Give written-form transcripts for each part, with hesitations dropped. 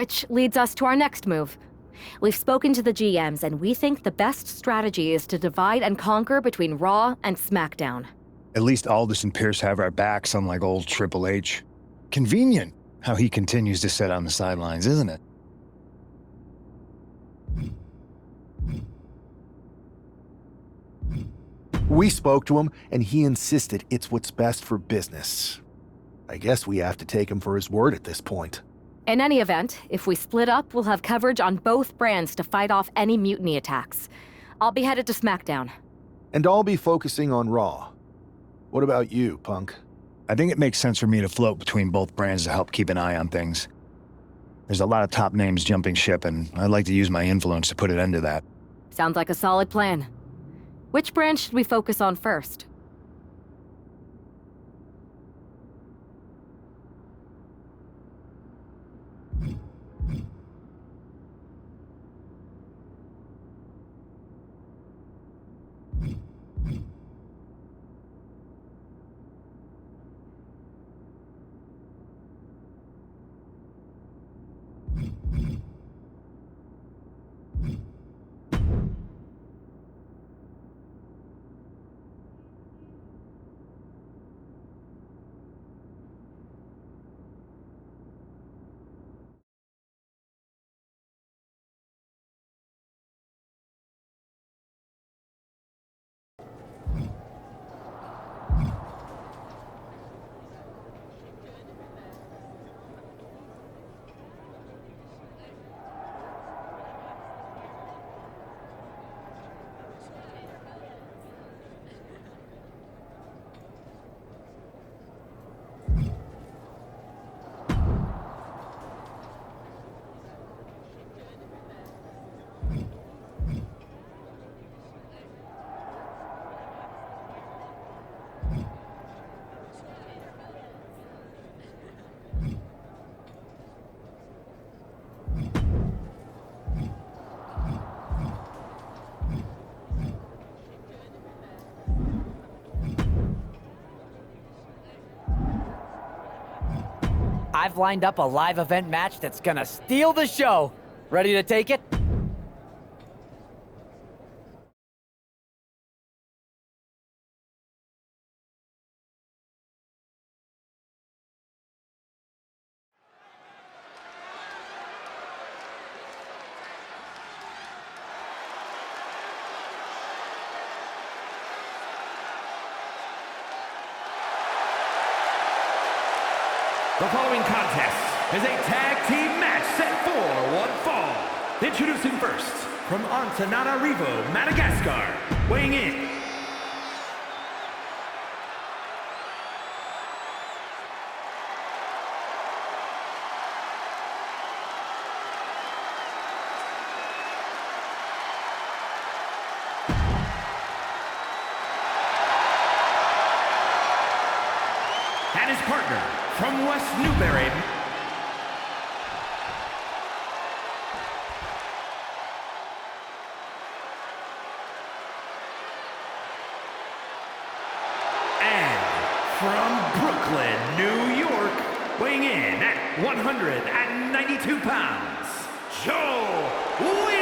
Which leads us to our next move. We've spoken to the GMs, and we think the best strategy is to divide and conquer between Raw and SmackDown. At least Aldous and Pierce have our backs, unlike old Triple H. Convenient how he continues to sit on the sidelines, isn't it? We spoke to him, and he insisted it's what's best for business. I guess we have to take him for his word at this point. In any event, if we split up, we'll have coverage on both brands to fight off any mutiny attacks. I'll be headed to SmackDown. And I'll be focusing on Raw. What about you, Punk? I think it makes sense for me to float between both brands to help keep an eye on things. There's a lot of top names jumping ship, and I'd like to use my influence to put an end to that. Sounds like a solid plan. Which brand should we focus on first? I've lined up a live event match that's gonna steal the show. Ready to take it? The following contest is a tag team match set for one fall. Introducing first, from Antananarivo, Madagascar, weighing in and his partner from West Newbury, and from Brooklyn, New York, weighing in at 192 pounds, Joe Wheeler!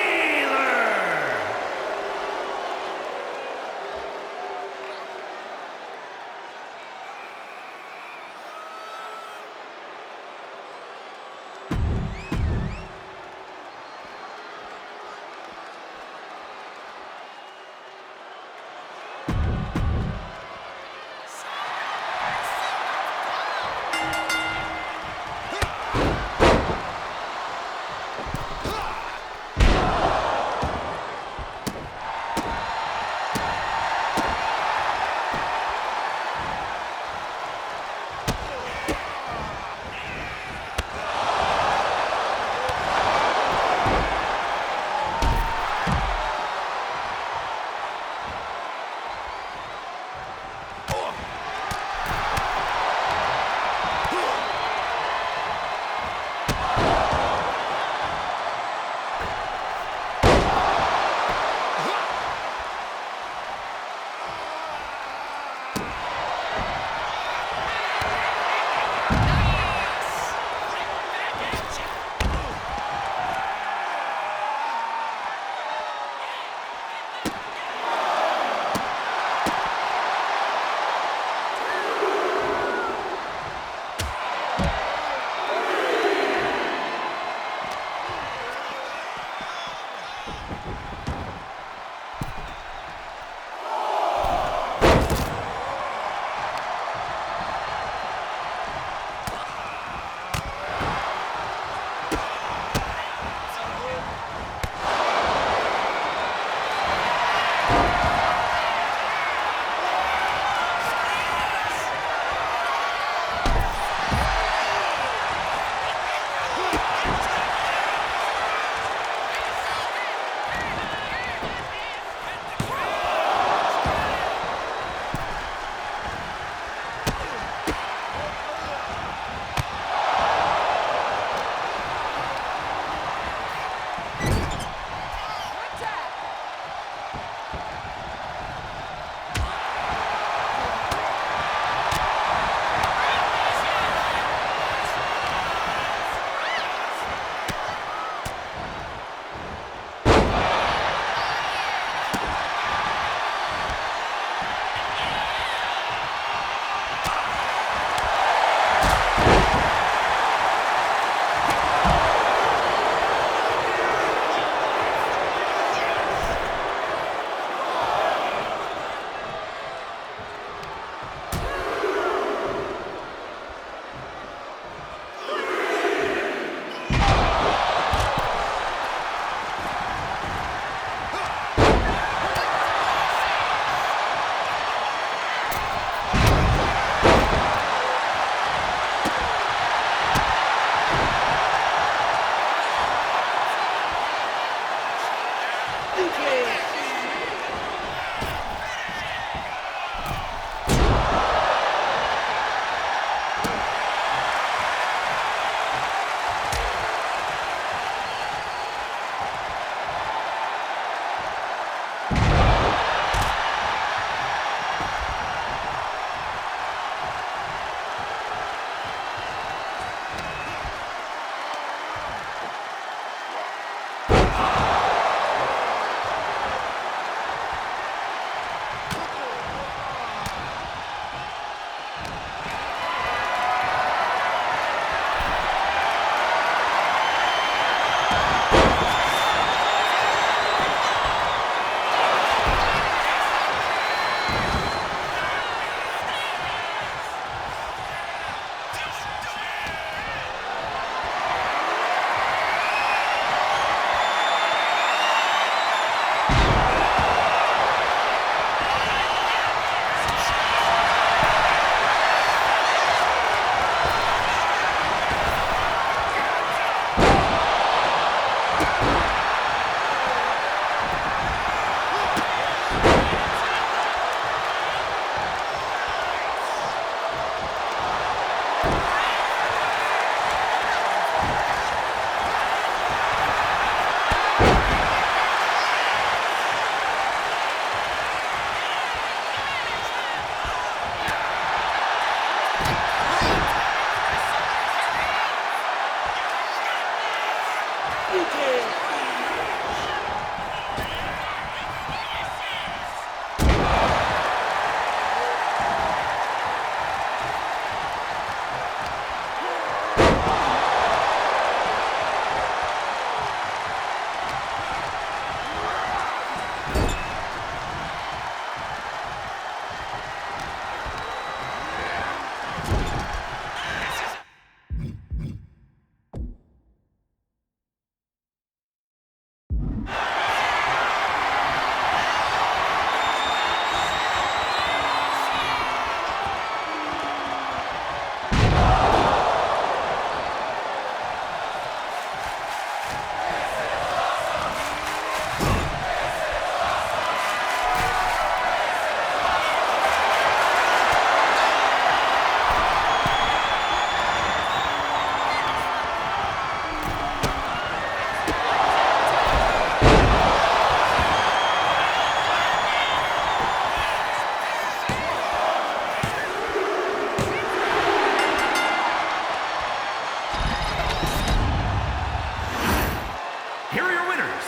Here are your winners,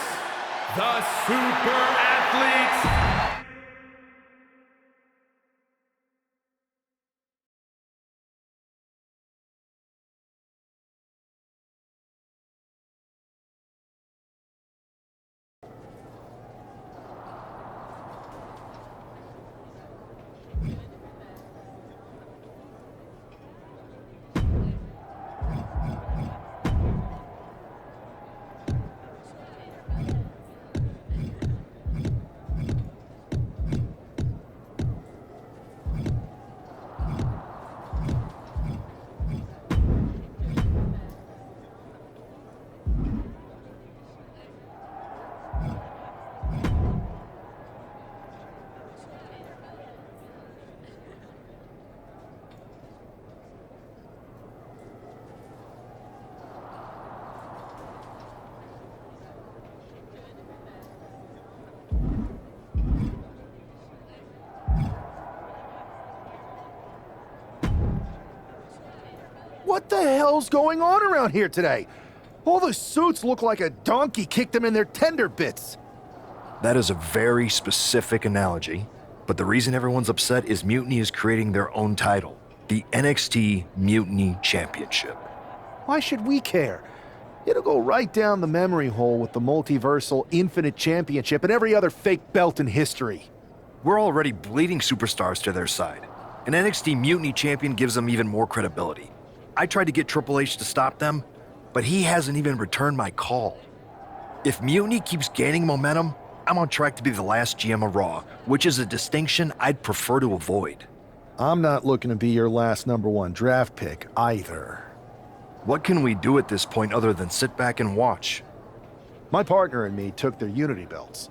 the Super Athletes. What the hell's going on around here today? All the suits look like a donkey kicked them in their tender bits. That is a very specific analogy, but the reason everyone's upset is Mutiny is creating their own title, the NXT Mutiny Championship. Why should we care? It'll go right down the memory hole with the multiversal Infinite Championship and every other fake belt in history. We're already bleeding superstars to their side. An NXT Mutiny Champion gives them even more credibility. I tried to get Triple H to stop them, but he hasn't even returned my call. If Mutiny keeps gaining momentum, I'm on track to be the last GM of Raw, which is a distinction I'd prefer to avoid. I'm not looking to be your last #1 draft pick either. What can we do at this point other than sit back and watch? My partner and me took their Unity belts.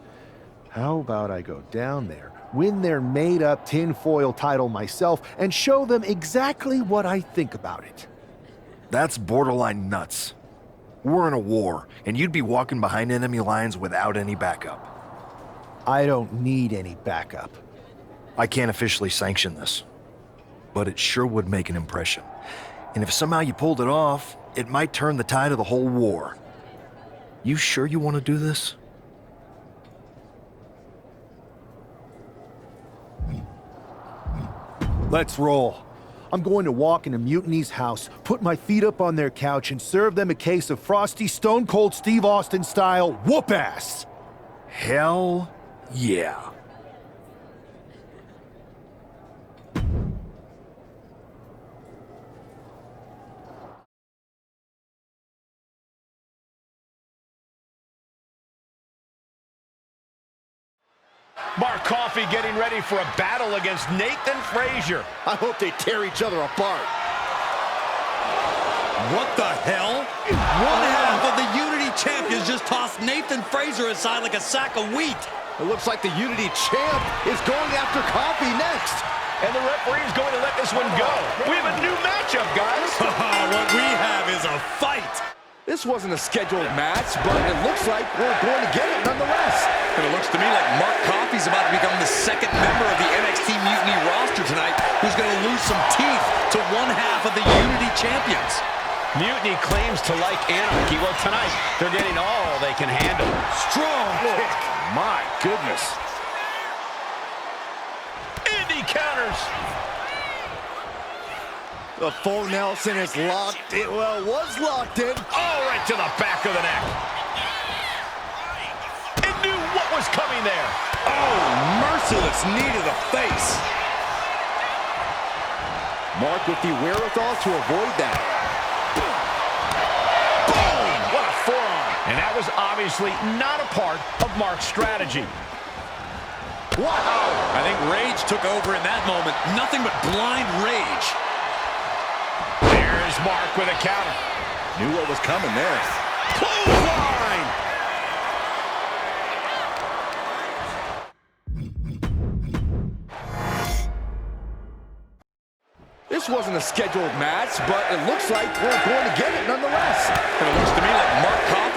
How about I go down there, win their made-up tinfoil title myself, and show them exactly what I think about it? That's borderline nuts. We're in a war, and you'd be walking behind enemy lines without any backup. I don't need any backup. I can't officially sanction this, but it sure would make an impression. And if somehow you pulled it off, it might turn the tide of the whole war. You sure you want to do this? Let's roll. I'm going to walk into Mutiny's house, put my feet up on their couch, and serve them a case of frosty Stone Cold Steve Austin style whoop-ass. Hell yeah. Mark Coffey getting ready for a battle against Nathan Frazier. I hope they tear each other apart. What the hell? One half of the Unity champions just tossed Nathan Frazier aside like a sack of wheat. It looks like the Unity champ is going after Coffey next. And the referee's going to let this one go. We have a new matchup, guys. What we have is a fight. This wasn't a scheduled match, but it looks like we're going to get it nonetheless. And it looks to me like Mark Coffey's about to become the second member of the NXT Mutiny roster tonight who's going to lose some teeth to one half of the Unity champions. Mutiny claims to like anarchy. Well, tonight, they're getting all they can handle. Strong kick. My goodness. Indy counters. The full Nelson is locked in. Well, was locked in. Oh, right to the back of the neck. And knew what was coming there. Oh, merciless knee to the face. Mark with the wherewithal to avoid that. Boom! What a forearm. And that was obviously not a part of Mark's strategy. Wow! I think rage took over in that moment. Nothing but blind rage. There's Mark with a counter. Knew what was coming there. Clothesline! This wasn't a scheduled match, but it looks like we're going to get it nonetheless. And it looks to me like Mark Coffey